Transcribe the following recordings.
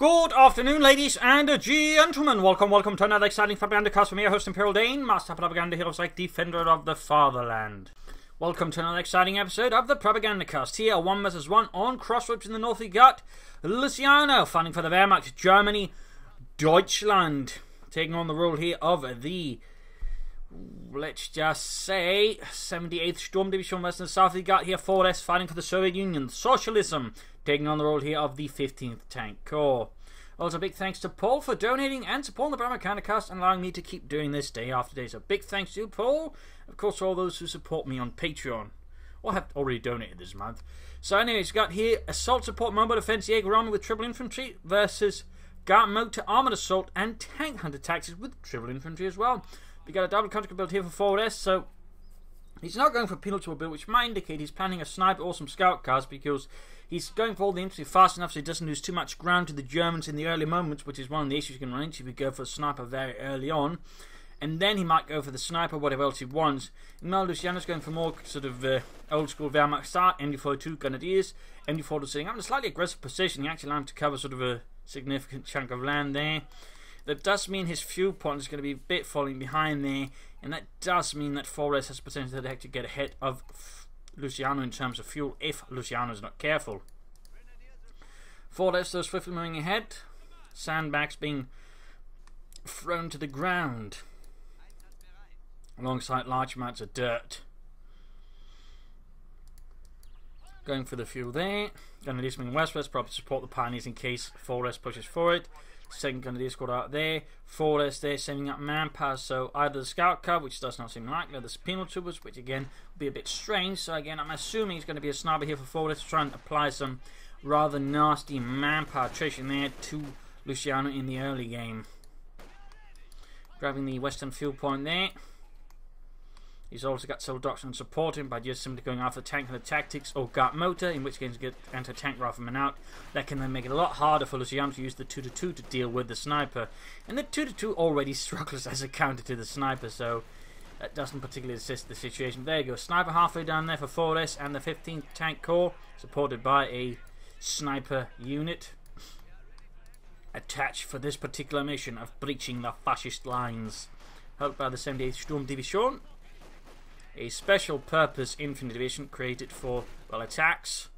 Good afternoon, ladies and gentlemen. Welcome to another exciting Propagandacast from your host, Imperial Dane, Master Propaganda Heroes like Defender of the Fatherland. Welcome to another exciting episode of the Propagandacast. Here, 1 vs 1 on Crossroads in the north. We got Luciano fighting for the Wehrmacht, Germany, Deutschland, taking on the role here of the, let's just say, 78th Storm Division Western South. We got here 4S fighting for the Soviet Union, Socialism, taking on the role here of the 15th Tank Corps. Also, big thanks to Paul for donating and supporting the Propagandacast and allowing me to keep doing this day after day. So big thanks to you, Paul. Of course, all those who support me on Patreon or have already donated this month. So anyways, got here Assault Support Mobile Defense Jaeger Army with Triple Infantry versus Guard Motor Armored Assault and Tank Hunter Tactics with Triple Infantry as well. We got a double contract build here for 4S, so he's not going for a penal tool build, which might indicate he's planning a sniper or some scout cars, because he's going for all the infantry fast enough so he doesn't lose too much ground to the Germans in the early moments, which is one of the issues you can run into if you go for a sniper very early on. And then he might go for the sniper, whatever else he wants. Meanwhile, Luciano's going for more sort of old school Wehrmacht style, MD42 Grenadiers. MD40 sitting up in a slightly aggressive position. He actually allowed him to cover sort of a significant chunk of land there. That does mean his fuel point is going to be a bit falling behind there, and that does mean that 4S has potential to actually get ahead of Luciano in terms of fuel if Luciano is not careful. 4S though swiftly moving ahead, sandbags being thrown to the ground alongside large amounts of dirt. Going for the fuel there. Grenadiers moving westwards, probably support the pioneers in case 4S pushes for it. Second Grenadier squad out there. 4S there sending up manpower, so either the scout car, which does not seem likely, or the penal tubers, which again will be a bit strange. So again, I'm assuming it's going to be a sniper here for 4S to try and apply some rather nasty manpower attrition there to Luciano in the early game. Grabbing the western fuel point there. He's also got several doctrines supporting by just simply going after tank hunter tactics or guard motor, in which case you get anti-tank riflemen out. That can then make it a lot harder for Luciano to use the 2-2 to deal with the sniper. And the 2-2 already struggles as a counter to the sniper, so that doesn't particularly assist the situation. There you go, sniper halfway down there for 4S and the 15th Tank Corps, supported by a sniper unit attached for this particular mission of breaching the fascist lines. Helped by the 78th Sturm Division, a special purpose infantry division created for, well, attacks.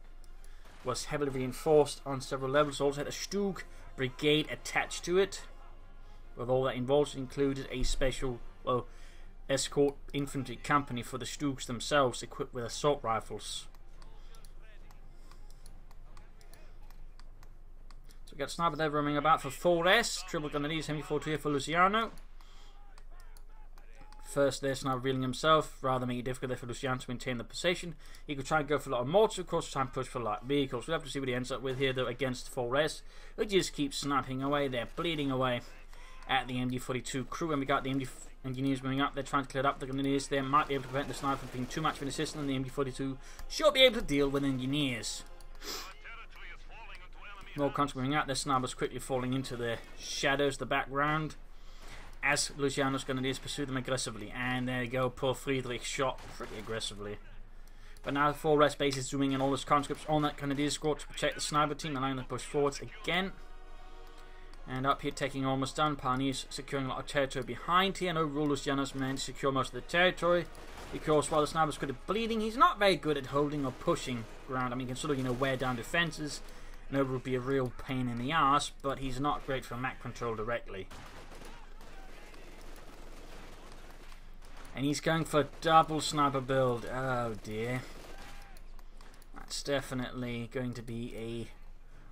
Was heavily reinforced on several levels. Also had a Stug brigade attached to it, with all that involved. Included a special, well, escort infantry company for the Stugs themselves, equipped with assault rifles. So we got sniper there roaming about for 4S. Triple Grenadiers, MD42 here for Luciano. First there, sniper revealing himself, rather make it difficult there for Luciano to maintain the position. He could try and go for a lot of mortars, of course, try and push for light vehicles. We'll have to see what he ends up with here, though, against 4S. Who just keeps sniping away there, bleeding away at the MD42 crew. And we got the MD engineers moving up, they're trying to clear up the Grenadiers there. Might be able to prevent the sniper from being too much of an assistant, and the MD42 should be able to deal with engineers. More contracts moving out, their snipers quickly falling into the shadows, the background, as Luciano's Grenadiers pursue them aggressively. And there you go, poor Friedrich shot pretty aggressively. But now the 4S base is zooming in all his conscripts on that Grenadier squad to protect the sniper team, allowing them to push forwards again. And up here, taking almost done. Pioneers securing a lot of territory behind here, and overall Luciano's managed to secure most of the territory, because while the sniper's good at bleeding, he's not very good at holding or pushing ground. I mean, he can sort of, wear down defenses and overall be a real pain in the ass, but he's not great for map control directly. And he's going for a double sniper build. Oh dear. That's definitely going to be a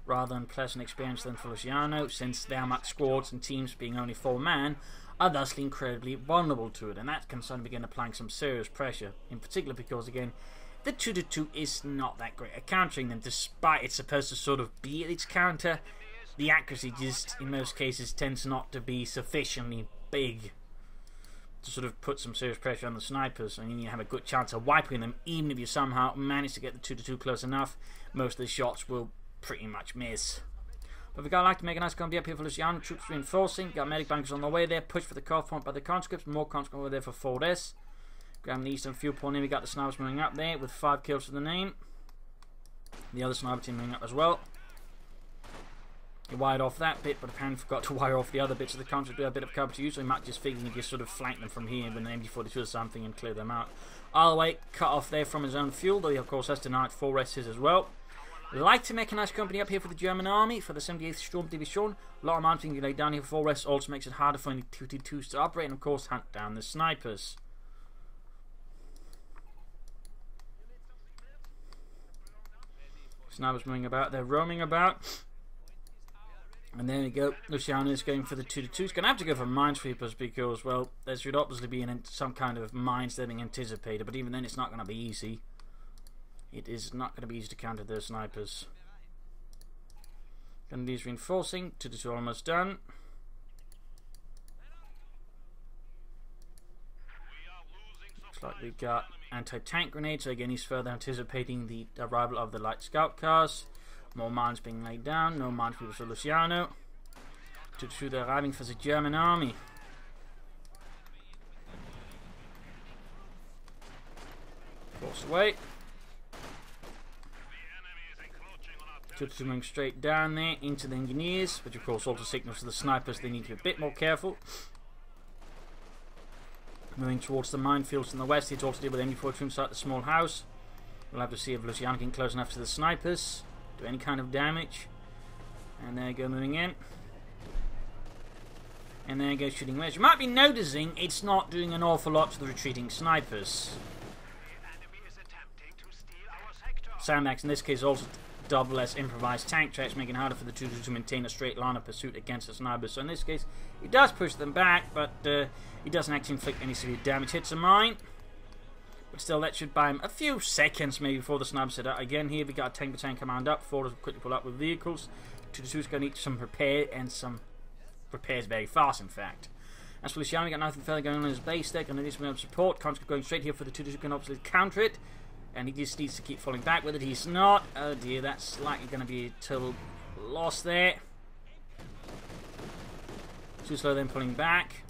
rather unpleasant experience then for Luciano, since their Wehrmacht squads and teams, being only 4-man, are thusly incredibly vulnerable to it. And that can suddenly begin applying some serious pressure, in particular because, again, the 2-2 is not that great at countering them, despite it's supposed to sort of be its counter. The accuracy just, in most cases, tends not to be sufficiently big to sort of put some serious pressure on the snipers, and you have a good chance of wiping them. Even if you somehow manage to get the 2-2 close enough, most of the shots will pretty much miss. But we got like to make a nice combi up here for Luciano. Troops reinforcing, got medic bankers on the way there, push for the core point by the conscripts, more conscripts over there for 4S. Grabbing the eastern fuel point in, we got the snipers moving up there with 5 kills to the name. The other sniper team moving up as well. He wired off that bit, but apparently forgot to wire off the other bits of the contract to do a bit of cover to use, so he might just figure he just sort of flank them from here with an MG42 or something and clear them out. All the way cut off there from his own fuel, though he of course has to know full rest his as well. Light mechanized company up here for the German army, for the 78th Sturm Division. A lot of mounting you lay down here for full rest also makes it harder for any 222s to operate, and of course hunt down the snipers. Snipers moving about, they're roaming about. And there we go, Luciano is going for the 2-2. He's going to have to go for minesweepers because, well, there should obviously be some kind of mines that are being anticipated, but even then it's not going to be easy. It is not going to be easy to counter those snipers. Grenadiers reinforcing, 2-2 almost done. Looks like we've got anti-tank grenades, so again he's further anticipating the arrival of the light scout cars. More mines being laid down, no minesweepers for Luciano. 2-2 they're arriving for the German army. Force away. 2-2 moving straight down there into the engineers, which of course also signals to the snipers they need to be a bit more careful. Moving towards the minefields in the west, it's also deal with MG42 inside the small house. We'll have to see if Luciano can close enough to the snipers, do any kind of damage. And there you go, moving in. And there you go, shooting wedge. You might be noticing it's not doing an awful lot to the retreating snipers. Sandbags in this case also double as improvised tank tracks, making it harder for the 2-2 to maintain a straight line of pursuit against the snipers. So in this case, he does push them back, but he doesn't actually inflict any severe damage. Hits a mine, but still that should buy him a few seconds maybe before the snipers set out. Again, here we got a tank battalion command up, forward to quickly pull up with vehicles. 2-2 is going to need some repair, and some repairs very fast in fact. As for Luciano, we got nothing further going on in his base there, going to need some support. Conscript going straight here for the 2-2 can obviously counter it. And he just needs to keep falling back with it. He's not. Oh dear, that's likely going to be a total loss there. Too slow then pulling back.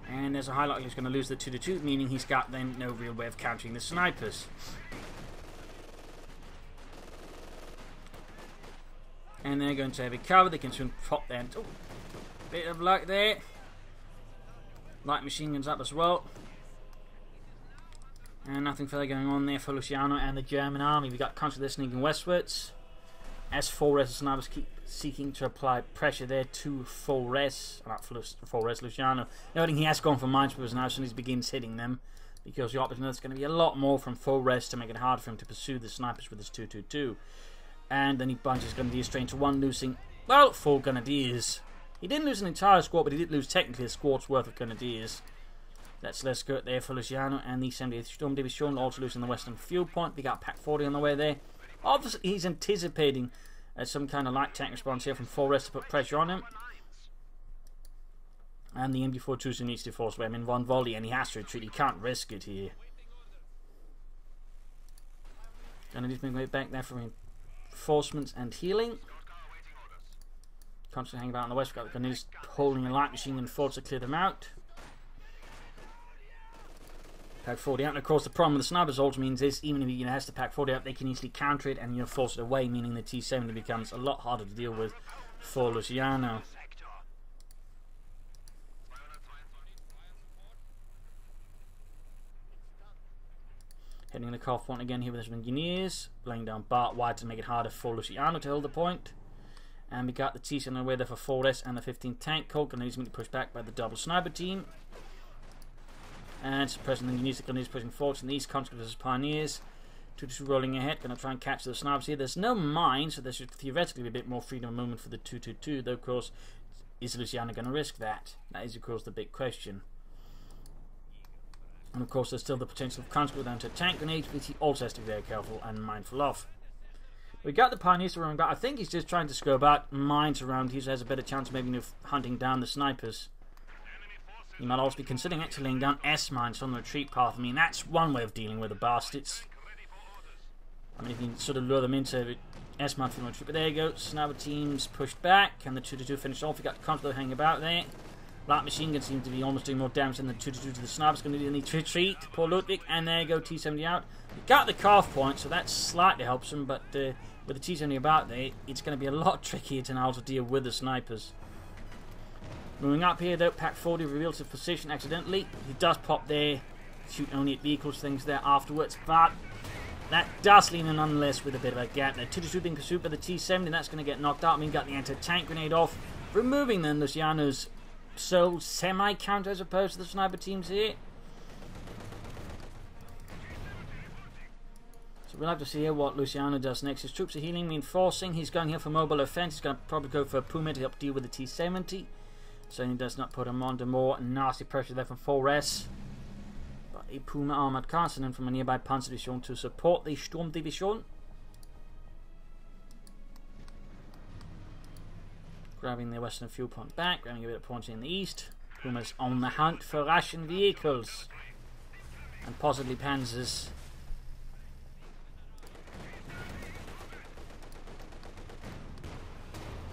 And there's a high likelihood he's going to lose the 2-2, meaning he's got then no real way of countering the snipers. And they're going to have a cover. They can soon pop there. Oh, bit of luck there. Light machine guns up as well. And nothing further going on there for Luciano and the German army. We got conscripts sneaking westwards. As full res snipers keep seeking to apply pressure there to full res. Not full res Luciano. Noting he has gone for minesweepers now as soon as he begins hitting them. Because the opposite is going to be a lot more from full res to make it hard for him to pursue the snipers with his 2-2-2. And then he bunches Grenadiers straight into one, losing, well, 4 Grenadiers. He didn't lose an entire squad, but he did lose technically a squad's worth of Grenadiers. That's less good there for Luciano, and the 78th Sturm Division also losing the western fuel point. We got Pack 40 on the way there. Obviously, he's anticipating some kind of light tank response here from full rest to put pressure on him. And the MG42 needs to force him in one volley, and he has to retreat. He can't risk it here. And he's been right back there for reinforcements and healing. Constantly hanging about on the west. We've got the Grenadiers holding a light machine gun force to clear them out. Pack 40 out, and of course the problem with the snipers also means is even if he has to pack 40 out, they can easily counter it and force it away, meaning the T70 becomes a lot harder to deal with for Luciano. Heading the Cough point again here with his engineers, laying down Bart wide to make it harder for Luciano to hold the point. And we got the T70 away there for 4S and the 15th tank. Colt and he's going to be pushed back by the double sniper team. And suppressing the engineers, pushing forward, and these conscripts as pioneers. 2-2 rolling ahead, going to try and catch the snipers here. There's no mine, so there should theoretically be a bit more freedom of movement for the 2-2-2, though of course, is Luciano going to risk that? That is of course the big question. And of course there's still the potential of conscript down to tank grenades, which he also has to be very careful and mindful of. We got the pioneers around, but I think he's just trying to scope out mines around here, so has a better chance maybe of hunting down the snipers. You might also be considering actually laying down S-mines on the retreat path. I mean, that's one way of dealing with the bastards. I mean, if you can sort of lure them into S-mine from the retreat. But there you go, sniper teams pushed back, and the 2-2 finished off. You got the conscript hanging about there. Light machine gun seems to be almost doing more damage than the 2-2 to the snipers. Going to need to retreat. Poor Ludwig, and there you go, T-70 out. You got the calf point, so that slightly helps him, but with the T-70 about there, it's going to be a lot trickier to now to deal with the snipers. Moving up here though, Pack 40 reveals his position accidentally. He does pop there, shooting only at vehicles, things there afterwards, but that does leave him nonetheless with a bit of a gap there. 2-2 being pursued by the T-70, and that's going to get knocked out. I mean, got the anti-tank grenade off, removing then Luciano's sole semi-counter as opposed to the sniper teams here. So we'll have to see here what Luciano does next. His troops are healing, reinforcing. He's going here for mobile offense. He's going to probably go for a Puma to help deal with the T-70. So he does not put him under more nasty pressure there from 4S. But a Puma armored car sent in from a nearby Panzer Division to support the Sturm Division. Grabbing the western fuel point back, grabbing a bit of points in the east. Puma's on the hunt for Russian vehicles and possibly Panzers.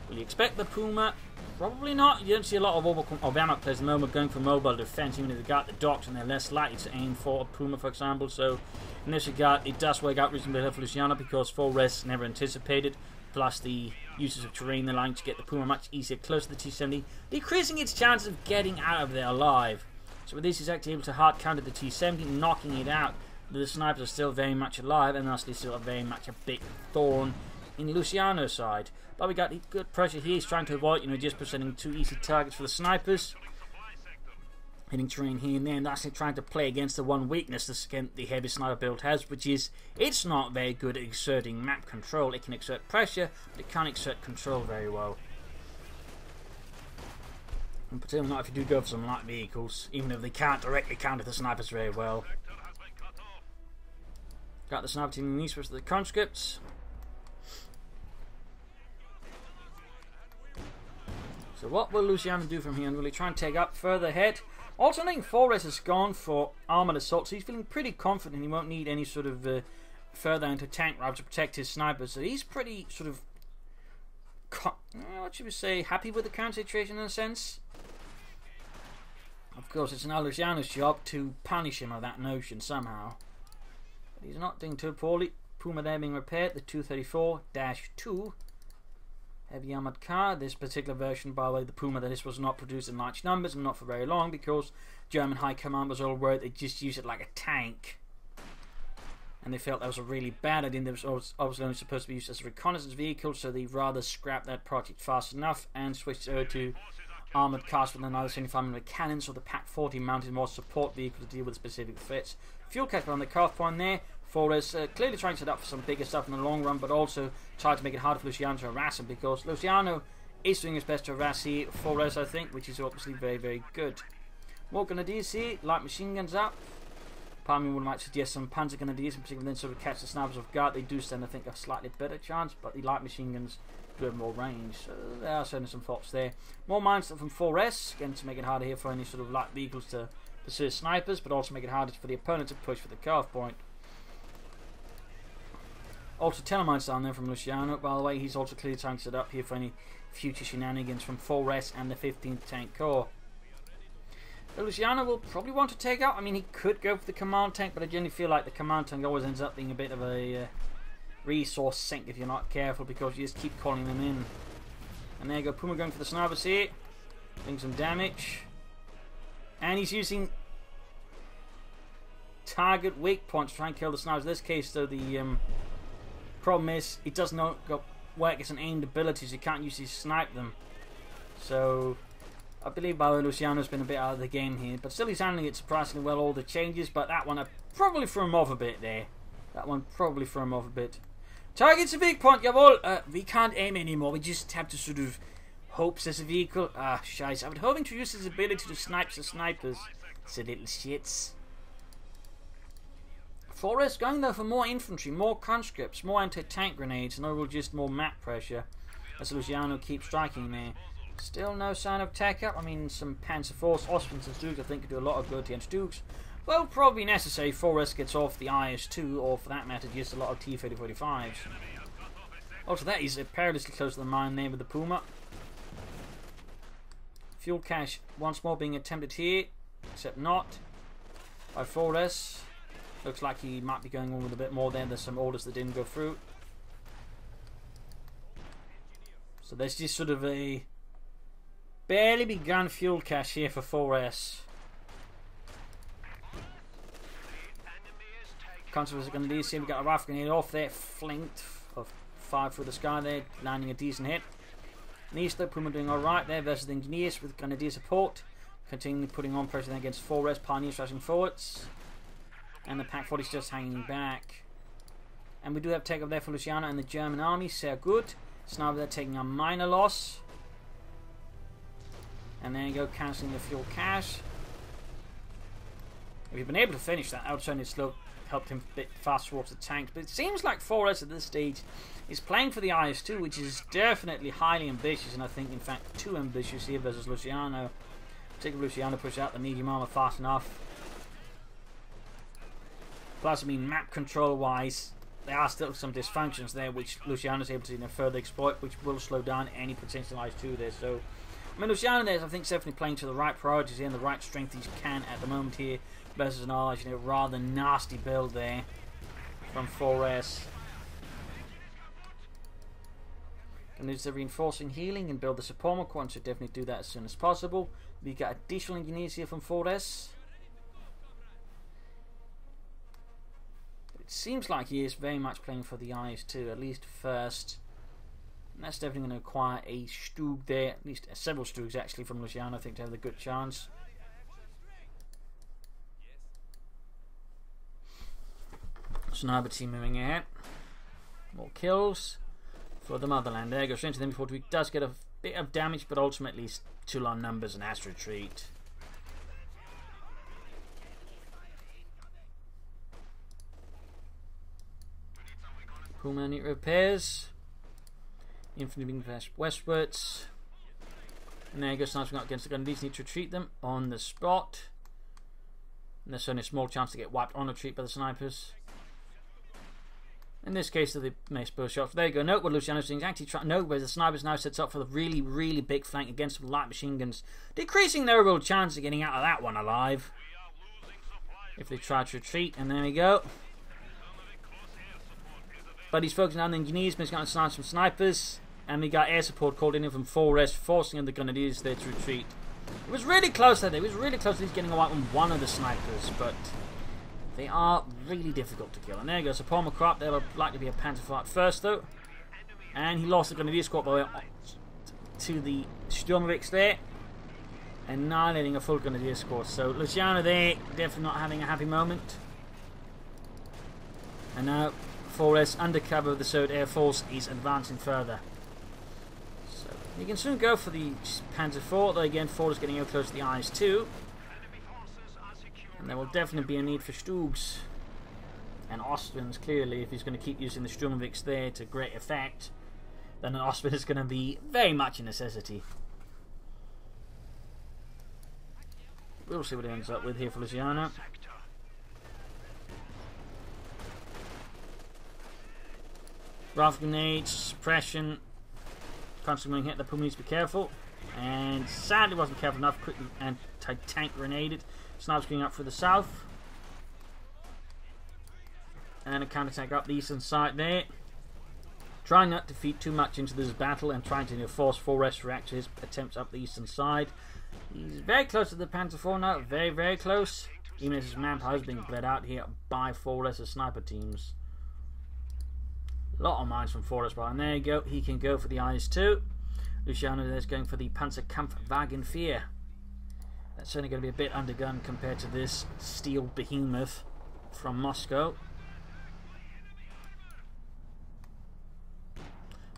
Will you expect the Puma? Probably not. You don't see a lot of Obama players at the moment going for mobile defense, even if they've got the docks and they're less likely to aim for a Puma, for example. So in this regard, it does work out reasonably well for Luciano because 4S never anticipated. Plus the uses of terrain allowing to get the Puma much easier close to the T-70, decreasing its chances of getting out of there alive. So with this, he's actually able to hard counter the T-70, knocking it out. But the snipers are still very much alive, and thusly still very much a big thorn in Luciano's side. But we got good pressure here. He's trying to avoid, just presenting two easy targets for the snipers. Hitting terrain here and there, and that's trying to play against the one weakness the heavy sniper build has, which is it's not very good at exerting map control. It can exert pressure, but it can't exert control very well. And particularly not if you do go for some light vehicles, even if they can't directly counter the snipers very well. Got the sniper team in the east versus the conscripts. So what will Luciano do from here? And will he try and take up further ahead? Alternating 4S has gone for armoured assault, so he's feeling pretty confident he won't need any sort of further anti-tank route to protect his snipers. So he's pretty sort of, what should we say, happy with the current situation in a sense. Of course, it's now Luciano's job to punish him of that notion somehow. But he's not doing too poorly. Puma there being repaired, the 234-2. Heavy armoured car. This particular version, by the way, the Puma, that this was not produced in large numbers and not for very long because German high command was all worried they just used it like a tank. And they felt that was a really bad idea. It was obviously only supposed to be used as a reconnaissance vehicle, so they rather scrapped that project fast enough and switched over to armoured cars with another 75mm cannon, so the Pack 40 mounted more support vehicle to deal with specific threats. Fuel catcher on the cuff point there. 4S clearly trying to set up for some bigger stuff in the long run, but also try to make it harder for Luciano to harass him because Luciano is doing his best to harass here 4S, I think, which is obviously very, very good. More grenadiers here, light machine guns up. Part of me would might suggest some panzer grenadiers in particular, then sort of catch the snipers off guard. They do stand, I think, a slightly better chance, but the light machine guns do have more range, so there are certainly some thoughts there. More mines from 4S, again to make it harder here for any sort of light vehicles to pursue snipers, but also make it harder for the opponent to push for the cutoff point. Also, telemines down there from Luciano. By the way, he's also clearly trying to set up here for any future shenanigans from 4S and the 15th Tank Corps. So Luciano will probably want to take out. I mean, he could go for the command tank, but I generally feel like the command tank always ends up being a bit of a resource sink if you're not careful because you just keep calling them in. And there you go, Puma going for the snipers here, doing some damage, and he's using target weak points to try and kill the snipers. In this case, though, the problem is it does not work as an aimed ability, so you can't usually snipe them. So I believe, by the way, Luciano's been a bit out of the game here, but still he's handling it surprisingly well, all the changes, but that one I probably threw him off a bit there. That one probably threw him off a bit. Target's a big point, jawohl. We can't aim anymore, we just have to sort of hope there's a vehicle. Ah, scheiße. I was hoping to use his ability to snipe the snipers. It's a little shits. 4S going though for more infantry, more conscripts, more anti-tank grenades, and overall just more map pressure as Luciano keeps striking there. Still no sign of tech up. I mean, some Panzer Force, Austrians and Dukes I think could do a lot of good against Dukes. Well, probably necessary. 4S gets off the IS-2, or for that matter, just a lot of T-3045s. Also, that is perilously close to the mine there with the Puma. Fuel cache once more being attempted here, except not by 4S. Looks like he might be going on with a bit more there. There's some orders that didn't go through. So there's just sort of a barely begun fuel cache here for 4S. Consequences are going to do. See, we got a rifle grenade off there, flanked of 5 through the sky there, landing a decent hit. Neaster, Puma doing alright there versus the Engineers with Grenadier support. Continuing putting on pressure there against 4S, Pioneers rushing forwards. And the Pack 40 is just hanging back. And we do have take up there for Luciano and the German army, sehr good. Sniper there taking a minor loss. And there you go, cancelling the fuel cache. If he'd been able to finish that, outside his slow helped him a bit fast towards the tanks. But it seems like 4S at this stage is playing for the IS-2, which is definitely highly ambitious, and I think in fact too ambitious here versus Luciano. Particularly Luciano pushes out the medium armor fast enough. Plus, I mean, map control wise, there are still some dysfunctions there which Luciano is able to further exploit, which will slow down any potential IS-2 there. So I mean, Luciano there is, I think, definitely playing to the right priorities here and the right strength he can at the moment here versus an allied, rather nasty build there from 4S. And there's the reinforcing healing and build the support requirement, so definitely do that as soon as possible. We got additional engineers here from 4S. It seems like he is very much playing for the IS-2, at least first. And that's definitely going to require a Stug there, at least several Stugs actually from Luciano, I think, to have a good chance. Sniper team moving ahead. More kills for the motherland. There goes straight to them before we does get a bit of damage, but ultimately too low numbers and has to retreat. Puma need repairs. Infantry being passed westwards. And there goes snipers against the gun. These need to retreat them on the spot. And there's only a small chance to get wiped on retreat by the snipers. In this case, they may spur shots. There you go. Note what Luciano's doing. He's actually trying. Note where the snipers now sets up for the really, really big flank against the light machine guns, decreasing their overall chance of getting out of that one alive if they try to retreat. And there we go. But he's focusing on the engineers, but he's got to snipe some snipers. And we got air support called in from 4S, forcing the Grenadiers there to retreat. It was really close there. It was really close to he's getting away from one of the snipers, but they are really difficult to kill. And there goes. So Paul McCrop, there will likely be a Panther fight first, though. And he lost the Grenadier squad by way to the Sturmwichs there, annihilating a full Grenadier squad. So Luciano there, definitely not having a happy moment. And now 4S, under cover of the Third Air Force, is advancing further. So you can soon go for the Panzer IV, though again 4 is getting close to the IS-2. And there will definitely be a need for Stugs and Austrians, clearly, if he's going to keep using the Sturmwichs there to great effect. Then an Austrian is going to be very much a necessity. We'll see what he ends up with here for Luciano. Rifle grenades, suppression, constantly hit the Puma needs to be careful. And sadly wasn't careful enough, quickly anti-tank grenaded. Snipers going up through the south. And a counter-tank up the eastern side there. Trying not to feed too much into this battle and trying to force 4S to react to his attempts up the eastern side. He's very close to the Panzer IV now, very, very close. Even as his manpower is being bled out here by 4S's sniper teams. A lot of mines from 4S, and there you go, he can go for the IS-2. Luciano is going for the Panzerkampfwagen 4. That's only going to be a bit undergunned compared to this steel behemoth from Moscow.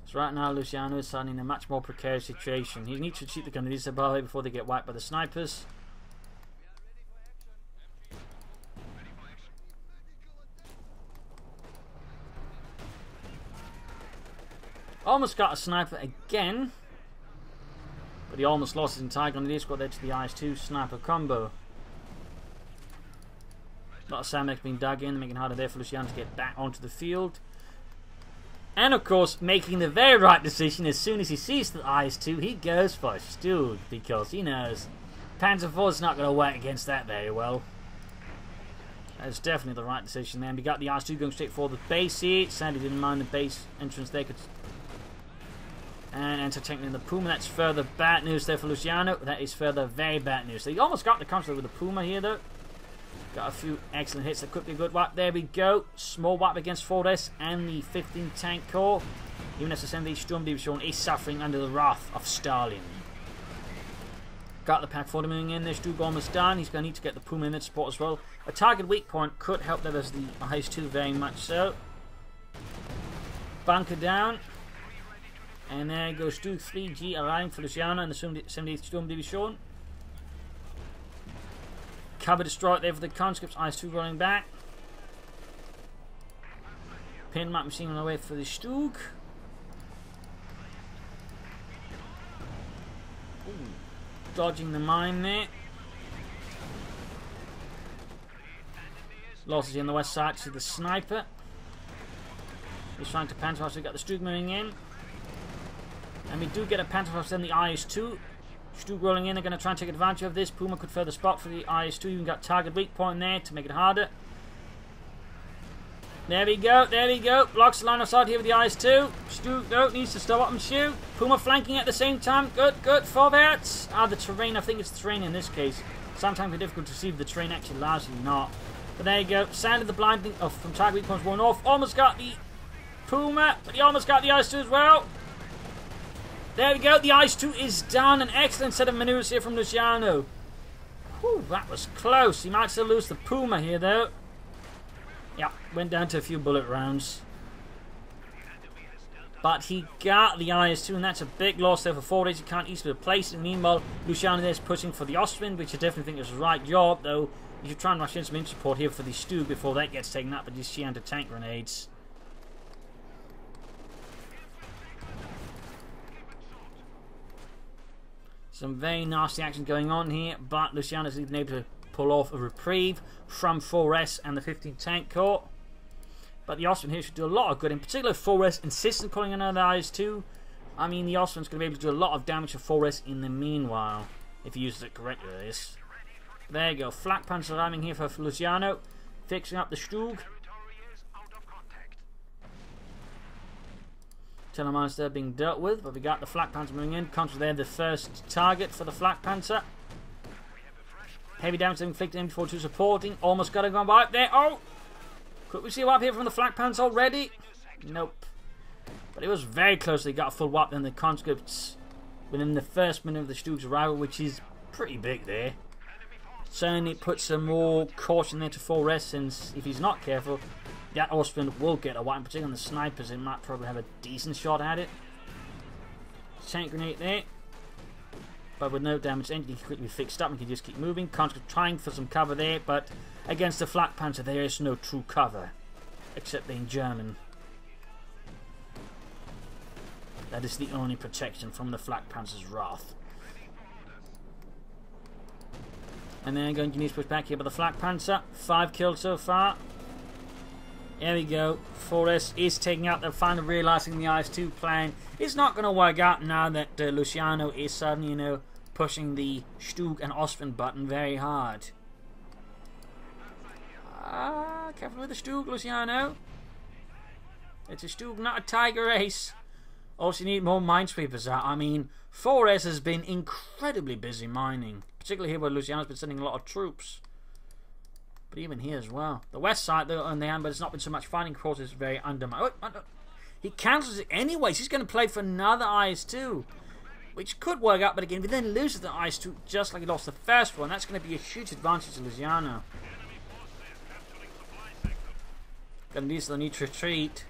So right now Luciano is in a much more precarious situation. He needs to cheat the Grenadiers before they get wiped by the snipers. Almost got a sniper again, but he almost lost his entire Grenadier squad there to the IS-2 sniper combo. A lot of sandbags being dug in, making it harder there for Luciano to get back onto the field. And of course, making the very right decision as soon as he sees the IS-2, he goes for Stug, because he knows Panzer IV is not going to work against that very well. That's definitely the right decision there. And we got the IS-2 going straight for the base here. Sadly didn't mind the base entrance there. And anti-tanking the Puma. That's further bad news there for Luciano. That is further very bad news. So he almost got the control with the Puma here, though. Got a few excellent hits. That could be a good wipe. There we go. Small wipe against 4S and the 15 tank core. Even as the 70 Sturm Division is suffering under the wrath of Stalin. Got the Pack 40 moving in. There's Stug almost done. He's going to need to get the Puma in that support as well. A target weak point could help there as the IS-2 very much so. Bunker down. And there goes Stug 3G arriving for Luciano and the 78th Sturm Division. Cover destroyed there for the conscripts. IS-2 rolling back. Pin map machine on the way for the Stug. Ooh. Dodging the mine there. Losses on the west side to the sniper. He's trying to Panzerhaus. We've got the Stug moving in. And we do get a Panzerhaus then the IS-2. Stug rolling in, they're going to try and take advantage of this. Puma could further spot for the IS-2. You've got target weak point there to make it harder. There we go, there we go. Blocks the line of sight here with the IS-2. Stug, no, needs to stop up and shoot. Puma flanking at the same time. Good, good, forwards. The terrain, I think it's the terrain in this case. Sometimes it's difficult to see if the terrain actually largely not. But there you go. Sound of the blinding from target weak points worn off. Almost got the Puma, but he almost got the IS-2 as well. There we go, the IS-2 is down. An excellent set of maneuvers here from Luciano. Whew, that was close. He might still lose the Puma here, though. Yeah, went down to a few bullet rounds. But he got the IS-2, and that's a big loss there for 4 days. He can't easily replace it. Meanwhile, Luciano there is pushing for the Austrian, which I definitely think is the right job, though. You should try and rush in some in support here for the Stug before that gets taken up by these sheer anti-tank grenades. Some very nasty action going on here, but Luciano's even able to pull off a reprieve from 4S and the 15 tank corps. But the Austrian here should do a lot of good. In particular, 4S insists on calling another IS-2. I mean, the Austrian's going to be able to do a lot of damage to 4S in the meanwhile, if he uses it correctly. There you go. Flak Panzer arriving here for Luciano, fixing up the Stug. Telemines there being dealt with, but we got the Flak Panzer moving in. Contra there, the first target for the Flak Panzer. Heavy damage inflicted M42 supporting. Almost got a gun wipe there. Oh! Could we see a wipe here from the Flak Panzer already? Nope. But it was very close. They got a full wipe then the conscripts within the first minute of the Stug's arrival, which is pretty big there. Certainly puts some more caution there to 4S, since if he's not careful, that Austrian will get a wipe. In particular on the snipers, they might probably have a decent shot at it. Tank grenade there. But with no damage engine, he can quickly be fixed up and can just keep moving. Conscript trying for some cover there, but against the Flak Panzer there is no true cover, except being German. That is the only protection from the Flak Panzer's wrath. And then going to need to push back here by the Flak Panzer. 5 kills so far. There we go. 4S is taking out. They're finally realizing the IS-2 plan is not going to work out now that Luciano is suddenly, you know, pushing the Stug and Austrian button very hard. Careful with the Stug, Luciano. It's a Stug, not a tiger race. Also, you need more minesweepers out. I mean, 4S has been incredibly busy mining, particularly here where Luciano's been sending a lot of troops. But even here as well. The west side, though, on the hand, but it's not been so much fighting. Of course, it's very undermined. Oh, he cancels it anyways. He's going to play for another IS-2, which could work out. But again, if he then loses the IS-2 just like he lost the first one, that's going to be a huge advantage to Luciano. Going to use the need to retreat.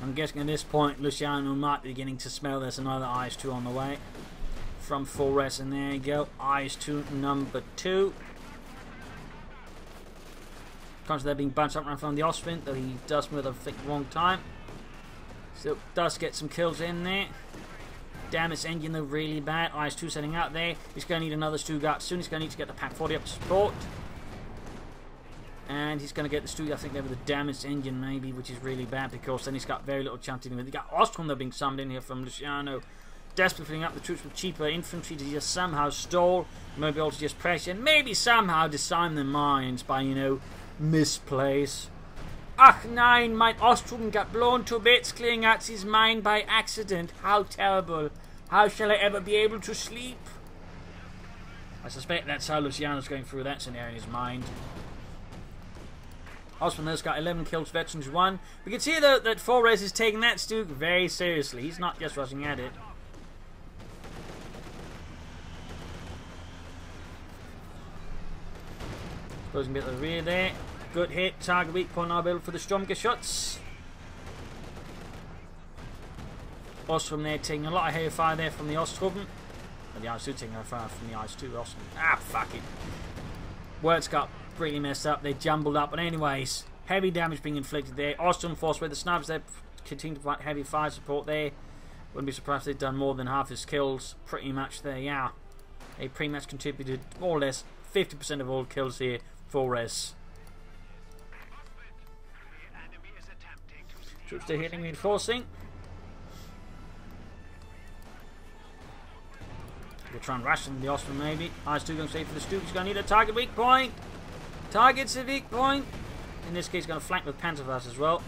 I'm guessing at this point Luciano might be beginning to smell there's another IS-2 on the way from 4S, and there you go, IS-2 number 2. Conscious they're being bunched up around from the Austrian, though he does move at the wrong time. Still does get some kills in there. Damn, its engine though really bad. IS-2 setting out there. He's going to need another Stug soon. He's going to need to get the Pack 40 up to support. And he's going to get the Stug, I think, there with a damaged engine maybe, which is really bad because then he's got very little chance dealing with it. He's got Austrian though being summoned in here from Luciano. Desperately filling up the troops with cheaper infantry to just somehow stall. Maybe also just pressure and maybe somehow disarm their mines by, you know, misplays. Ach nein, mein Ostrum got blown to bits clearing out his mind by accident. How terrible. How shall I ever be able to sleep? I suspect that's how Luciano's going through that scenario in his mind. Ostrom has got 11 kills, veterans 1. We can see though that Flores is taking that Stuke very seriously. He's not just rushing at it. Closing a bit of the rear there. Good hit. Target weak point now built for the Sturmgeschütz shots. Ostrom there taking a lot of heavy fire there from the Ostrom. And the IS-2 taking a fire from the IS-2 Ostrom. Ah, fuck it. Words got pretty messed up. They jumbled up. But anyways, heavy damage being inflicted there. Ostrom forced with the snipers there. Continue to provide heavy fire support there. Wouldn't be surprised if they'd done more than half his kills. Pretty much there, yeah. They pretty much contributed more or less 50% of all kills here. Flores. Troops they're hitting, reinforcing. They'll try and rush them, the Ostrom maybe. IS-2 going to stay for the Stuke. He's going to need a target weak point. Target's a weak point. In this case, he's going to flank with Panzerfaust as well.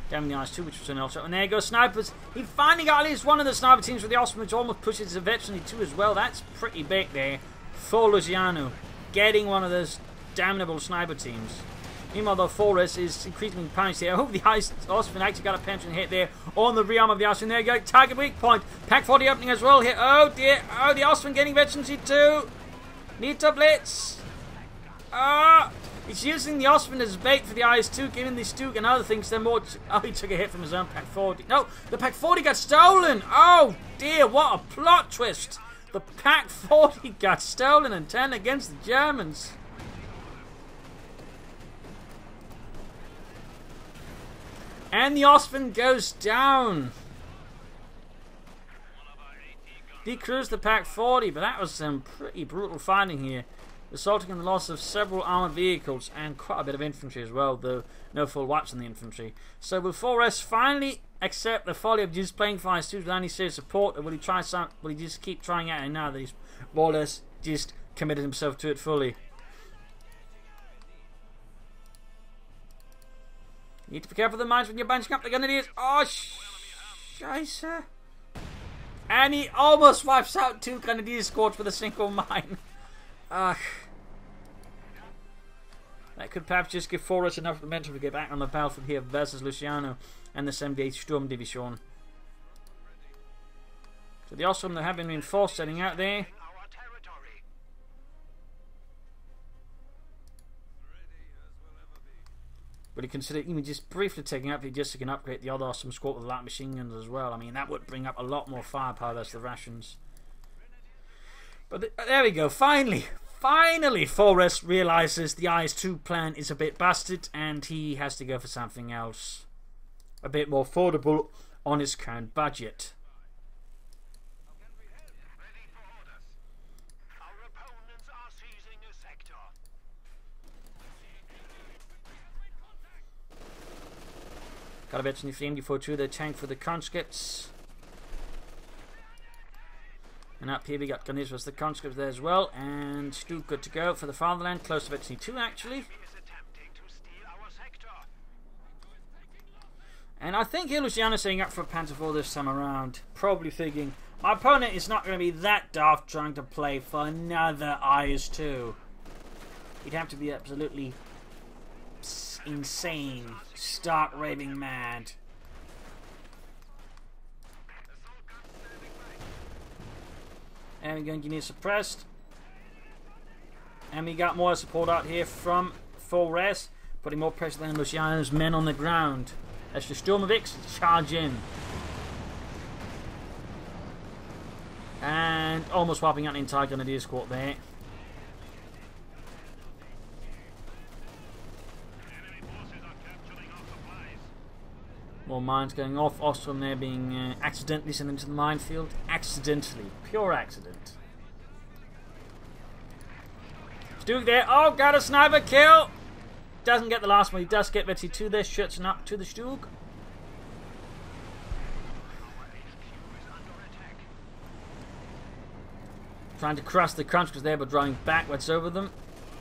Down the IS-2, which was an also. And there goes snipers. He finally got at least one of the sniper teams with the Ostrom, which almost pushes the veteran 2 as well. That's pretty big there for Luciano. Getting one of those damnable sniper teams. Meanwhile, though, Flores is increasingly punished here. I hope the Ostrom actually got a pension hit there on the rearm of the Ostrom. There you go. Target weak point. Pack 40 opening as well here. Oh dear. Oh, the Ostrom getting veteran 2. Need to blitz. He's using the Ostrom as bait for the IS-2, giving the Stuke and other things. Then more. Oh, he took a hit from his own Pack 40. No, the Pack 40 got stolen. Oh dear, what a plot twist. The Pack 40 got stolen and turned against the Germans. And the Ostrom goes down. Decreased the Pack 40, but that was some pretty brutal fighting here, resulting in the loss of several armoured vehicles and quite a bit of infantry as well, though no full wipes on the infantry. So will Flores finally accept the folly of just playing for IS-2 without any serious support, or will he try some? Will he just keep trying at it now that he's more or less just committed himself to it fully? You need to be careful of the mines when you're bunching up the grenadiers. Oh, scheisse. And he almost wipes out 2 grenadier squads with a single mine. Ugh. That could perhaps just give Flores enough momentum to get back on the battlefield here versus Luciano and the 78th Sturm Division. So the Ostrom that have been reinforced setting out there. But he considered even just briefly taking up just so he can upgrade the other Ostrom squad with light machine guns as well. I mean, that would bring up a lot more firepower versus the Russians. But there we go. Finally, Flores realizes the IS-2 plan is a bit busted and he has to go for something else. A bit more affordable on his current budget. Got a bit in the MD42, the tank for the conscripts. And up here we got Gunners was the conscripts there as well. And Stu good to go for the fatherland, close to Betsy 2 actually. And I think here Luciano's setting up for a Panzer IV this time around. Probably thinking, my opponent is not going to be that daft trying to play for another IS-2. He'd have to be absolutely insane, stark raving mad. And we're going to get suppressed. And we got more support out here from Flores, putting more pressure than Luciano's men on the ground. As the Sturmoviks charge in. And almost wiping out the entire Grenadier squad there. More mines going off. Ostrom there being accidentally sent into the minefield. Accidentally. Pure accident. Stuke there. Oh, got a sniper kill. Doesn't get the last one. He does get Betsy 2 there. Shuts up to the Stuke. Trying to crush the conscripts there, but drawing backwards over them.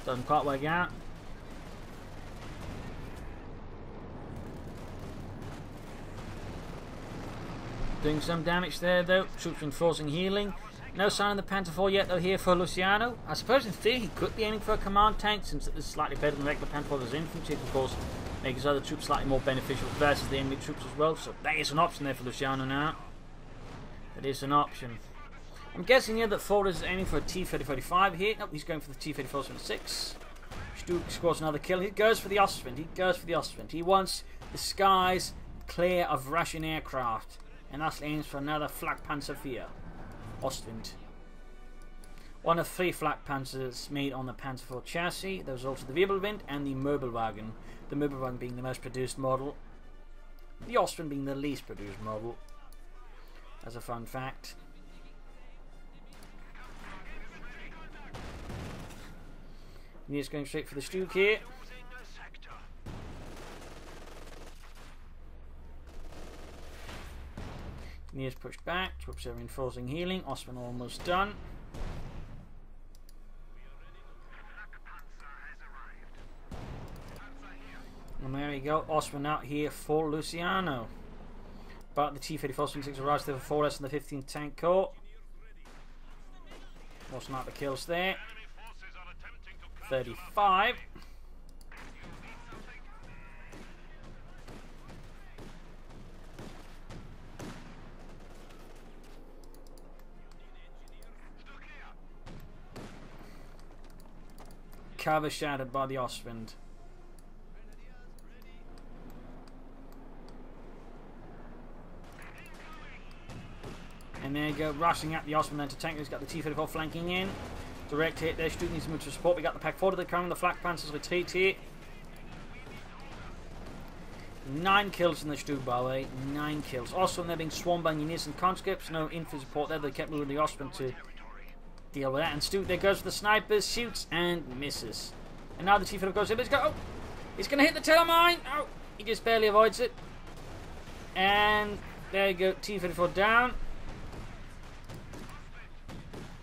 Doesn't quite work out. Doing some damage there though. Troops reinforcing healing. No sign of the Panther 4 yet though here for Luciano. I suppose in theory he could be aiming for a command tank since it is slightly better than regular Panther 4 as infantry. Of course, make his other troops slightly more beneficial versus the enemy troops as well. So that is an option there for Luciano now. That is an option. I'm guessing here that Ford is aiming for a T-3045 here. Nope, he's going for the T-3476. Stu scores another kill. He goes for the Ostwind. He goes for the Ostwind. He wants the skies clear of Russian aircraft. And thus aims for another Flak Panzer IV. Ostwind. One of 3 Flak Panzers made on the Panzer IV chassis. There was also the Wirbelwind and the Möbelwagen. The Möbelwagen being the most produced model. The Ostwind being the least produced model. As a fun fact. And he's going straight for the Stuke here. He is pushed back. Troops are reinforcing healing. Ostwind almost done. And there we go. Ostwind out here for Luciano. But the T-3476 arrives there for 4S and the 15th Tank Corps. More sniper kills there. 35. Cover shattered by the Ostwind. And there you go, rushing at the Ostwind then to tank. He's got the T-34 flanking in. Direct hit there, Stuke needs much support. We got the Pack 4 to come, the Flak Panzers retreat here. 9 kills in the Stuke, by the way. 9 kills. Also, they're being swarmed by units and conscripts. No infantry support there. They kept moving the Ostwind to deal with that. And Stuke there goes for the snipers, shoots and misses. And now the T-34 goes in. Let's go. Oh, he's going to hit the tail mine. Oh, he just barely avoids it. And there you go. T-34 down.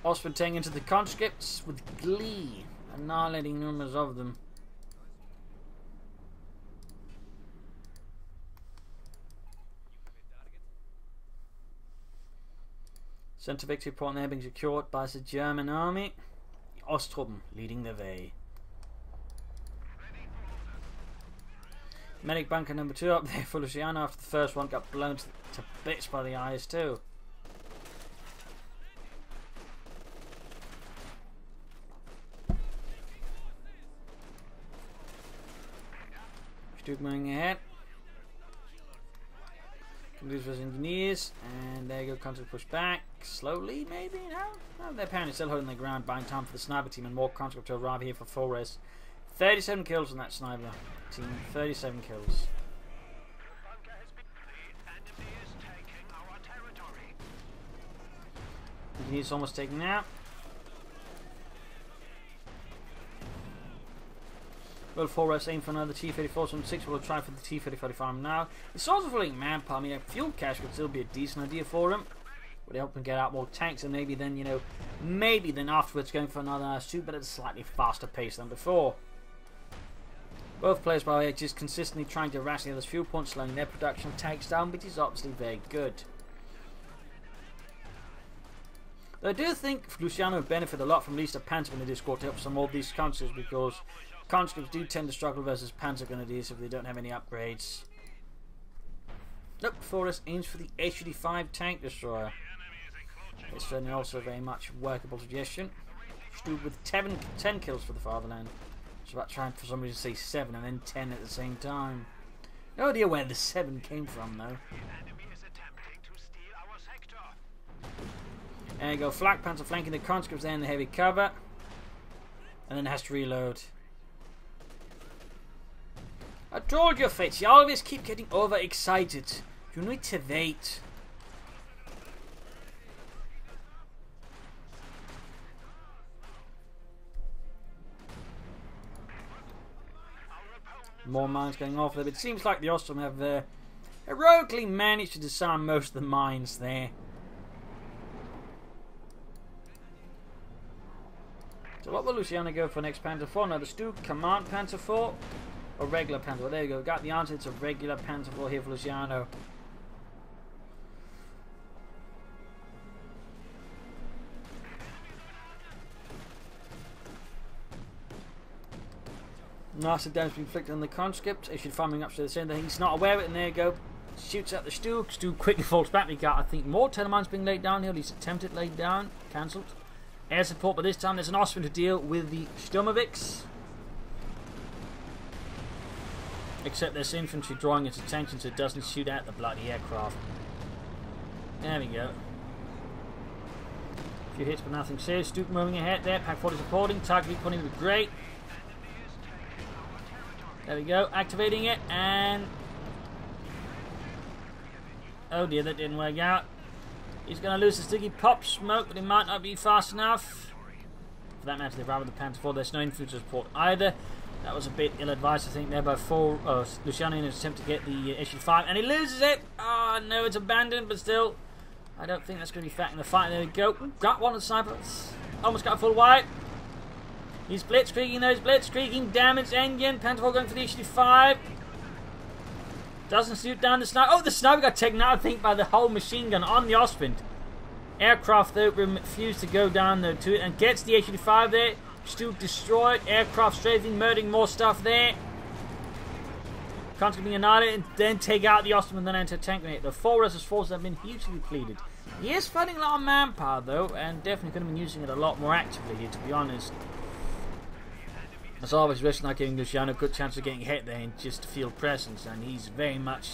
Ostwind taking into the conscripts with glee, annihilating numbers of them. Centre victory point there being secured by the German army. The Osttruppen leading the way. Medic bunker number 2 up there for Luciano after the first one got blown to bits by the IS-2. Stuke moving ahead. Lose those engineers, and there you go. Conscript push back slowly, maybe. No, they're apparently still holding their ground, buying time for the sniper team and more conscript to arrive here for full res. 37 kills on that sniper team. 37 kills. Engineers almost taken out. Well, 4S aim for another T-3476. We'll try for the T-3045 now. It's sort of like manpower. I mean, fuel cache would still be a decent idea for him. Would help him get out more tanks, and maybe then, you know, maybe then afterwards going for another suit, but at a slightly faster pace than before. Both players, by the way, are just consistently trying to harass the other's fuel points, slowing their production of tanks down, which is obviously very good. Though I do think Luciano would benefit a lot from at least a Panzer in the Discord to help some of these conscripts, because conscripts do tend to struggle versus Panzer Grenadiers if they don't have any upgrades. Nope, 4S aims for the H-85 tank destroyer. It's certainly also a very much workable suggestion. Stuke with 10 kills for the fatherland. It's about trying for somebody to say 7 and then 10 at the same time. No idea where the 7 came from though. There you go, Flak Panzer flanking the conscripts there in the heavy cover. And then has to reload. I told you, Fitz, you always keep getting overexcited. You need to wait. More mines going off there, but it seems like the Ostrom have heroically managed to disarm most of the mines there. So what will Luciano go for next Panzer 4? Now the Stuke Command Panzer 4 or regular Panzer 4? There you go, got the answer. It's a regular Panzer 4 here for Luciano. Nasty damage being inflicted on the conscript. Issued firing up to the same thing. He's not aware of it, and there you go. Shoots at the Stu. Stu quickly falls back. We got, I think, more Telemines being laid down here. At least attempted laid down. Cancelled. Air support, but this time there's an Austrian to deal with the Sturmovix. Except there's infantry drawing its attention so it doesn't shoot at the bloody aircraft. There we go. A few hits but nothing serious. Duke moving ahead there. Pack 40 supporting. Target putting with great. There we go. Activating it and... oh dear, that didn't work out. He's going to lose the sticky pop smoke, but it might not be fast enough. For that matter, they've routed the Panther 4. There's no infantry support either. That was a bit ill-advised, I think, there by Luciano in his attempt to get the issue 5. And he loses it! Oh, no, it's abandoned, but still, I don't think that's going to be fact in the fight. There we go. Got one of the snipers. Almost got a full wipe. He's blitzkrieging those, blitzkrieging, damaged engine. Panther 4 going for the issue 5. Doesn't shoot down the sniper. Oh, the sniper got taken out, I think, by the whole machine gun on the Osprey. Aircraft, though, refused to go down, though, to it, and gets the H-85 there. Stu destroyed. Aircraft strafing, murdering more stuff there. Conscript being annihilated, and then take out the Osprey and then enter tank grenade. The 4S's forces have been hugely depleted. He is fighting a lot of manpower, though, and definitely could have been using it a lot more actively here, to be honest. As always, risking not giving Luciano a good chance of getting hit there in just field presence, and he's very much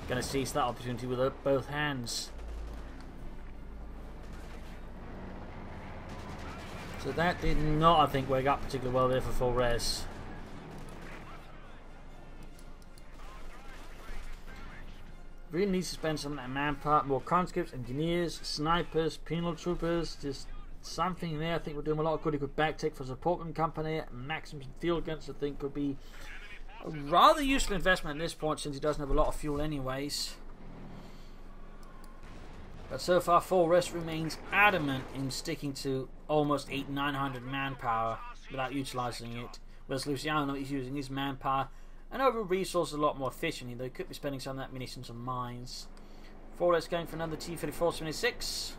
going to seize that opportunity with both hands. So that did not, I think, work out particularly well there for full res. Really needs to spend some of that manpower, more conscripts, engineers, snipers, penal troopers, just something there. I think we're doing a lot of good. He could backtake for support company. Maxims and field guns, I think, could be a rather useful investment at this point since he doesn't have a lot of fuel anyways. But so far, full rest remains adamant in sticking to almost 800-900 manpower without utilising it. Whereas Luciano is using his manpower and over resources a lot more efficiently. They could be spending some of that munitions on mines. Full rest going for another T-34-76.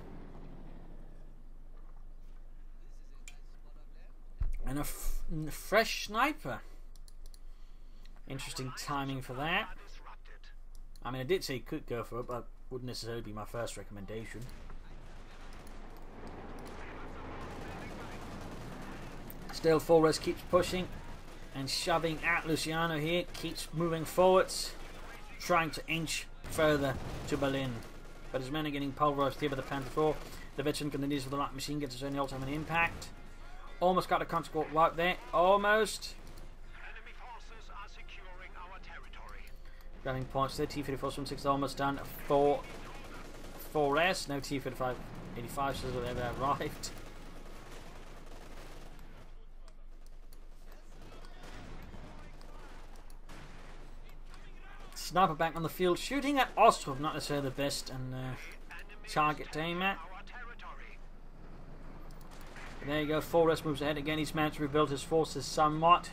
And a fresh sniper. Interesting timing for that. I mean, I did say he could go for it, but wouldn't necessarily be my first recommendation. Still, full res keeps pushing and shoving at Luciano here. Keeps moving forwards, trying to inch further to Berlin. But his men are getting pulverized here by the Panther 4. The veteran continues with the light machine, gets his own ultimate impact. Almost got a conscript wipe there. Almost. Enemy forces are securing our territory. Grabbing points there. T-34-76 almost done. 4S. No T-35-85 so they've arrived. Sniper back on the field, shooting at Ostrov. Not necessarily the best and target to aim at. There you go, 4S moves ahead again. He's managed to rebuild his forces somewhat.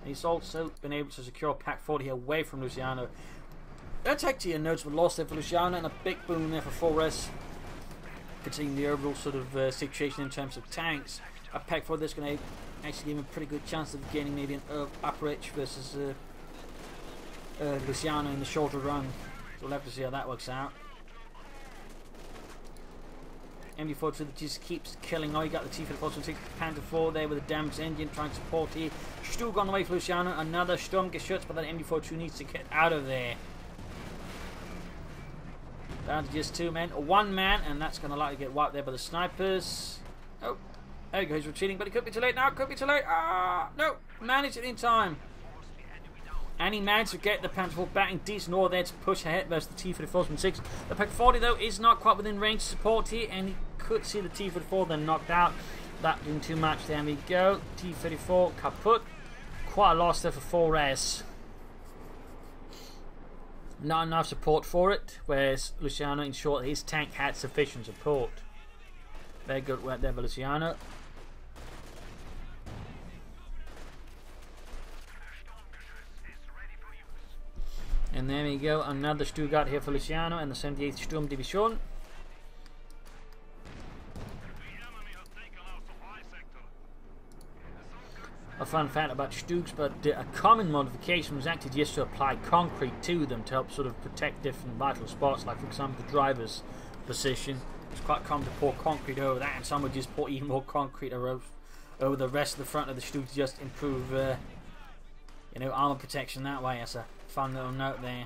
And he's also been able to secure Pack 40 away from Luciano. That's actually a notable loss there for Luciano and a big boom there for 4S. Considering the overall sort of situation in terms of tanks. A Pack 40 that's going to actually give him a pretty good chance of gaining maybe an upper edge versus Luciano in the shorter run. So we'll have to see how that works out. MD-42 that just keeps killing. Oh, you got the T-34-76 Panther 4 there with a damaged engine trying to support here. Stu gone away for Luciano. Another Sturm gets shot, but that MD-42 needs to get out of there. Down to just 2 men. 1 man, and that's going to likely get wiped there by the snipers. Oh, there you go. He's retreating, but it could be too late now. It could be too late. Ah, no. Managed it in time. And he managed to get the Panther 4 back in decent order there to push ahead versus the T-34-76. The Pack 40 though is not quite within range to support here, and he could see the T-34 then knocked out. That doing too much. There we go. T-34 kaput. Quite a loss there for 4S. Not enough support for it, whereas Luciano ensured his tank had sufficient support. Very good work there by Luciano. And there we go, another Stuttgart here for Luciano and the 78th Sturm Division. a fun fact about Stooks, but a common modification was actually just to apply concrete to them to help sort of protect different vital spots, like for example the driver's position. It's quite common to pour concrete over that, and some would just pour even more concrete over the rest of the front of the Stooks, just improve you know, armor protection that way. That's a fun little note there.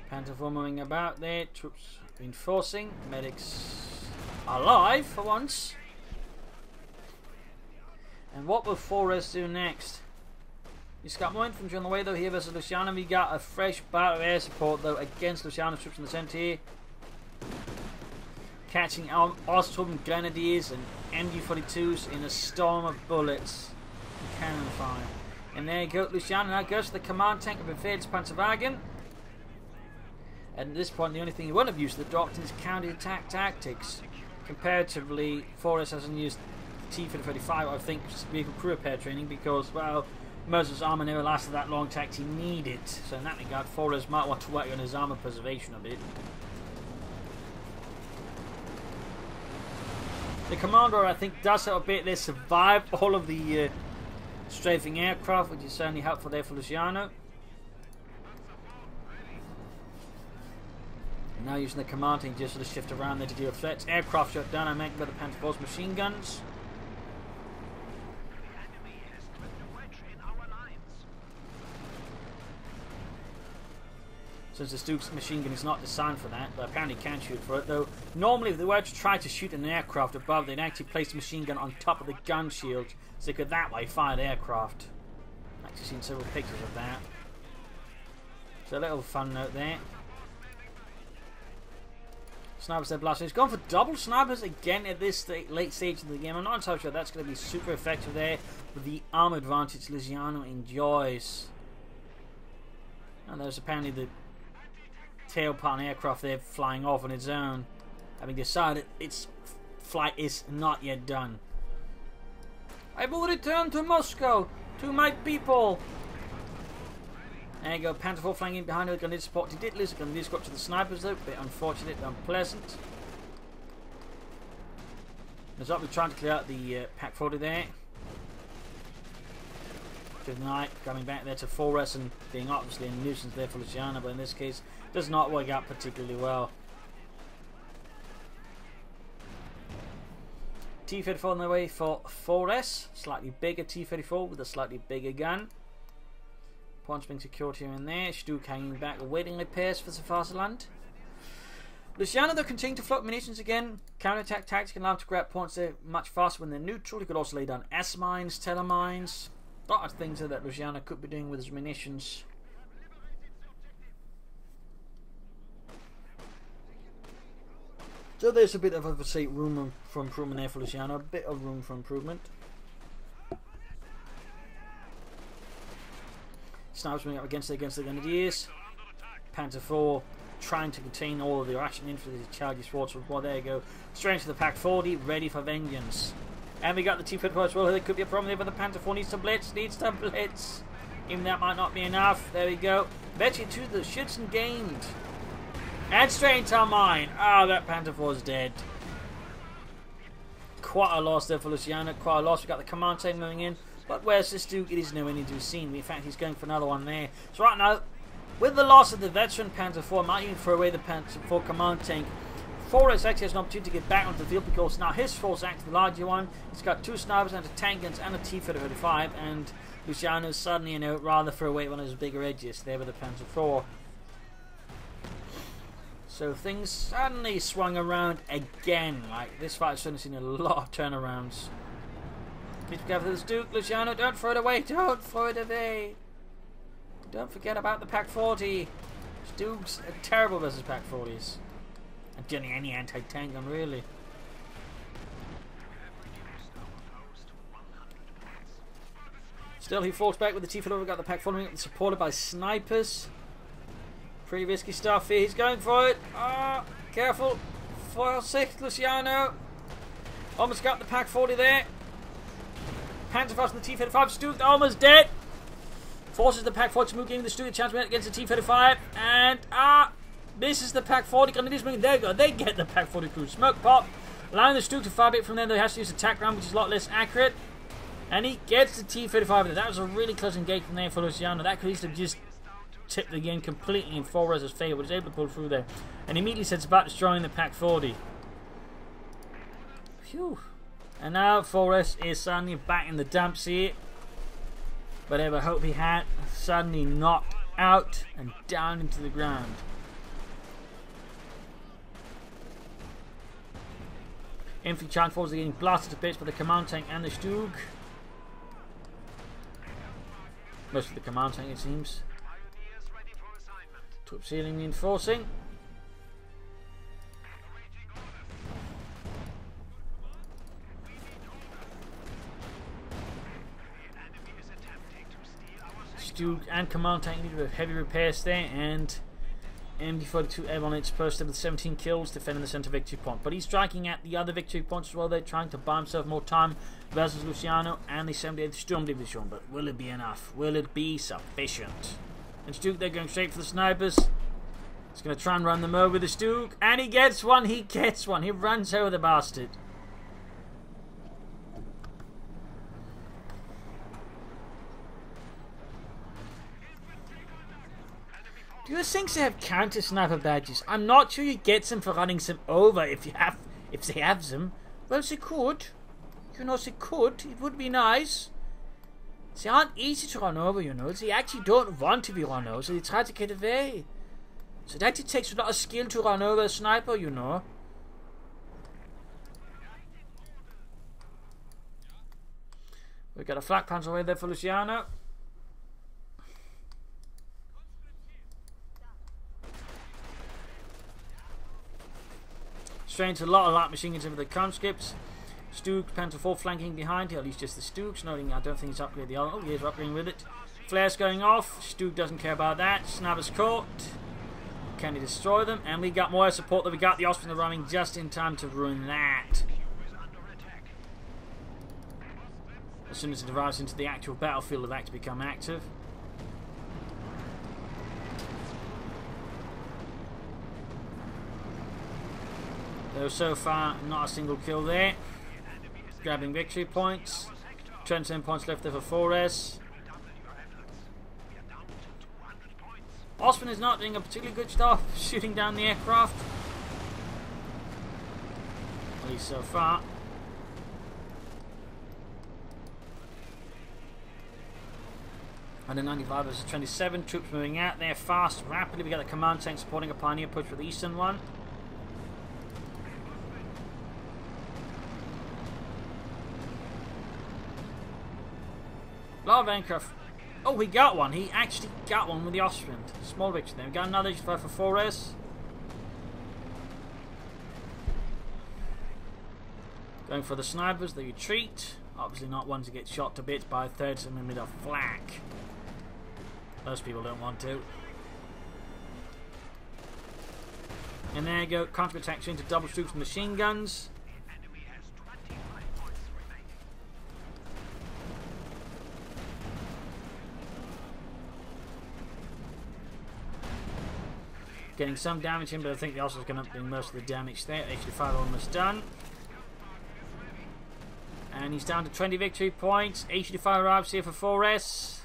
Panther moving about there, troops reinforcing, medics alive for once. And what will Forrest do next? He's got more infantry on the way though here versus Luciano. We got a fresh bout of air support though against Luciano's troops in the centre here. Catching Austrian Grenadiers and MG-42s in a storm of bullets and cannon fire. And there you go, Luciano now goes to the command tank of Befehl's Panzerwagen. And at this point, the only thing he won't have used the doctrine is counter-attack tactics. Comparatively, Forrest hasn't used T-35, I think, vehicle crew repair training because, well, most of his armour never lasted that long to actually need it. So in that regard, Forrest might want to work on his armour preservation a bit. The commander, I think, does have a bit. They survived all of the strafing aircraft, which is certainly helpful there for Luciano. Now using the command team just sort of shift around there to deal with threats. Aircraft shut down and make by the Panther Force machine guns. Since the Stooks machine gun is not designed for that, but apparently can shoot for it, though normally if they were to try to shoot an aircraft above, they'd actually place the machine gun on top of the gun shield so they could that way fire the aircraft. I've actually seen several pictures of that. So a little fun note there. Snipers there blasting. He's gone for double snipers again at this late stage of the game. I'm not entirely sure that's going to be super effective there with the armor advantage Luciano enjoys. And there's apparently the tailpipe aircraft there flying off on its own, having decided its flight is not yet done. I will return to Moscow, to my people. There you go, Panther 4 flying in behind her, Grenadier support. He did lose a Grenadier squad to the snipers though, bit unfortunate, unpleasant. There's up, we're trying to clear out the Pack 40 there. Good night, coming back there to Forrest and being obviously a nuisance there for Luciano, but in this case, does not work out particularly well. T-34 on the way for Forrest, slightly bigger T-34 with a slightly bigger gun. Points being secured here and there. Stuke hanging back, awaiting repairs for the Vaterland. Luciano, though, continuing to float munitions again. Counter-attack tactics can allow him to grab points there much faster when they're neutral. He could also lay down S-mines, telemines. A lot of things that Luciano could be doing with his munitions. So there's a bit of a room for improvement there for Luciano. A bit of room for improvement. Snipers moving up against the Grenadiers. Panther 4 trying to contain all of the Russian infantry as he charges forwards. Well, there you go. Straight to the Pack 40, ready for vengeance. And we got the T-34 as well. There could be a problem there, but the Panther 4 needs to blitz. Even that might not be enough. There we go. Bet you to the shits gained. And straight into our mine. Ah, that Panther 4 is dead. Quite a loss there for Luciano. Quite a loss. We got the command tank moving in. But where's this Duke? It is nowhere near to be seen. In fact, he's going for another one there. So right now, with the loss of the veteran Panther 4, might even throw away the Panther 4 command tank. Forrest actually has an opportunity to get back onto the field because now his force is actually the larger one. He's got 2 snipers and a tank guns and a T-35, and Luciano's suddenly, you know, rather throw away one of his bigger edges there with the Panther 4. So things suddenly swung around again. Like, this fight's certainly seen a lot of turnarounds. Keep together this Duke, Luciano, don't throw it away, don't throw it away. Don't forget about the Pack 40. Duke's terrible versus Pack 40s. And generally any anti-tank gun, really. Still, he falls back with the T-Fiddler. We've got the pack following up, supported by snipers. Pretty risky stuff here. He's going for it. Careful. Foil 6, Luciano. Almost got the pack 40 there. Panzerfaust and the T-35. Stu almost dead. Forces the pack 40 to move in. The Stu chance against the T-35. And, this is the pack 40. Grenadiers moving. There you go. They get the pack 40 crew. Smoke pop. Allowing the Stu to fire a bit from there. They has to use attack round, which is a lot less accurate. And he gets the T-35. That was a really close engagement there for Luciano. That could easily just tip the game completely in Forrest's favour, but he's able to pull through there. And immediately sets about destroying the pack 40. Phew. And now Forrest is suddenly back in the dumps here. Whatever hope he had, suddenly knocked out and down into the ground. Infantry charge forces are getting blasted to bits by the command tank and the Stug. Most of the command tank, it seems. Troop ceiling reinforcing. Stug and command tank need heavy repairs there, and MD-42 Airborne is posted with 17 kills defending the center victory point. But he's striking at the other victory points as well. They're trying to buy himself more time versus Luciano and the 78th Storm Division. But will it be enough? Will it be sufficient? And Stug, they're going straight for the snipers. He's going to try and run them over the Stug. And he gets one. He gets one. He runs over the bastard. Do you think they have counter sniper badges? I'm not sure you get them for running them over if they have them. Well, they could. You know, they could. It would be nice. They aren't easy to run over, you know. They actually don't want to be run over, so they try to get away. So it actually takes a lot of skill to run over a sniper, you know. We've got a flak panzer away there for Luciano. Strains a lot of light machine guns over the conscripts. Stug, Panzer 4 flanking behind here, at least just the Stugs. Noting I don't think he's upgraded the other. Oh, he is upgrading with it. Flares going off. Stug doesn't care about that. Snipers caught. Can he destroy them? And we got more support. That we got the Austrians running just in time to ruin that. As soon as it arrives into the actual battlefield, it'll actually become active. Though so far, not a single kill there. Grabbing victory points. 27 points left there for 4S. Osman is not doing a particularly good job shooting down the aircraft. At least so far. And the 95 versus 27. Troops moving out there fast, rapidly. We got the command tank supporting a pioneer push for the eastern one. A lot of aircraft. Oh, he got one. He actually got one with the Austrian. Small victory there. We got another for 4S. Going for the snipers. They retreat. Obviously not ones to get shot to bits by thirds in the middle of flak. Most people don't want to. And there you go. Counter-attack into double troops machine guns. Getting some damage in, but I think the Austrians are going to bring most of the damage there. H-5 almost done. And he's down to 20 victory points. H-5 arrives here for 4S.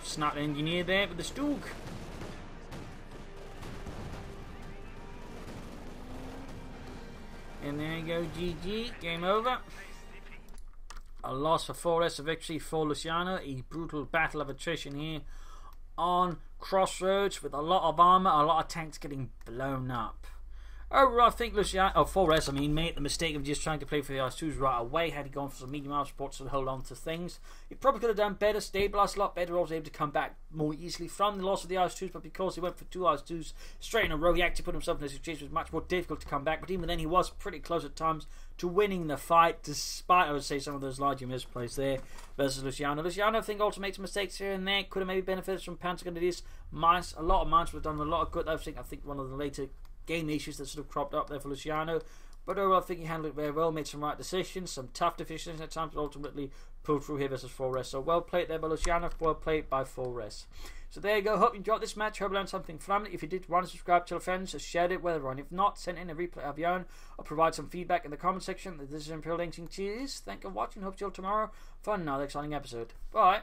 Snap engineer there with the Stug. And there you go, GG. Game over. A loss for 4S, a victory for Luciano. A brutal battle of attrition here on Crossroads with a lot of armor, a lot of tanks getting blown up. Overall, I think Luciano, Forrest, made the mistake of just trying to play for the RS2s right away. Had he gone for some medium arm supports to hold on to things, he probably could have done better, stabilised a lot better, also able to come back more easily from the loss of the RS2s. But because he went for 2 RS2s straight in a row, he actually put himself in a situation that was much more difficult to come back. But even then, he was pretty close at times to winning the fight, despite, I would say, some of those larger misplays there versus Luciano. Luciano, I think, also makes mistakes here and there. Could have maybe benefited from Pentagonidis. Mines, a lot of mines would have done a lot of good. I think one of the later game issues that sort of cropped up there for Luciano, but overall I think he handled it very well, made some right decisions, some tough decisions at times, but ultimately pulled through here versus Forrest. So well played there by Luciano, well played by Forrest. So there you go. Hope you enjoyed this match. Hope you learned something from it. If you did, want to subscribe, tell friends, share it, whether on. If not, send in a replay of your own or provide some feedback in the comment section. This is Imperial Dancing. Cheers. Thank you for watching. Hope to see you all tomorrow for another exciting episode. Bye.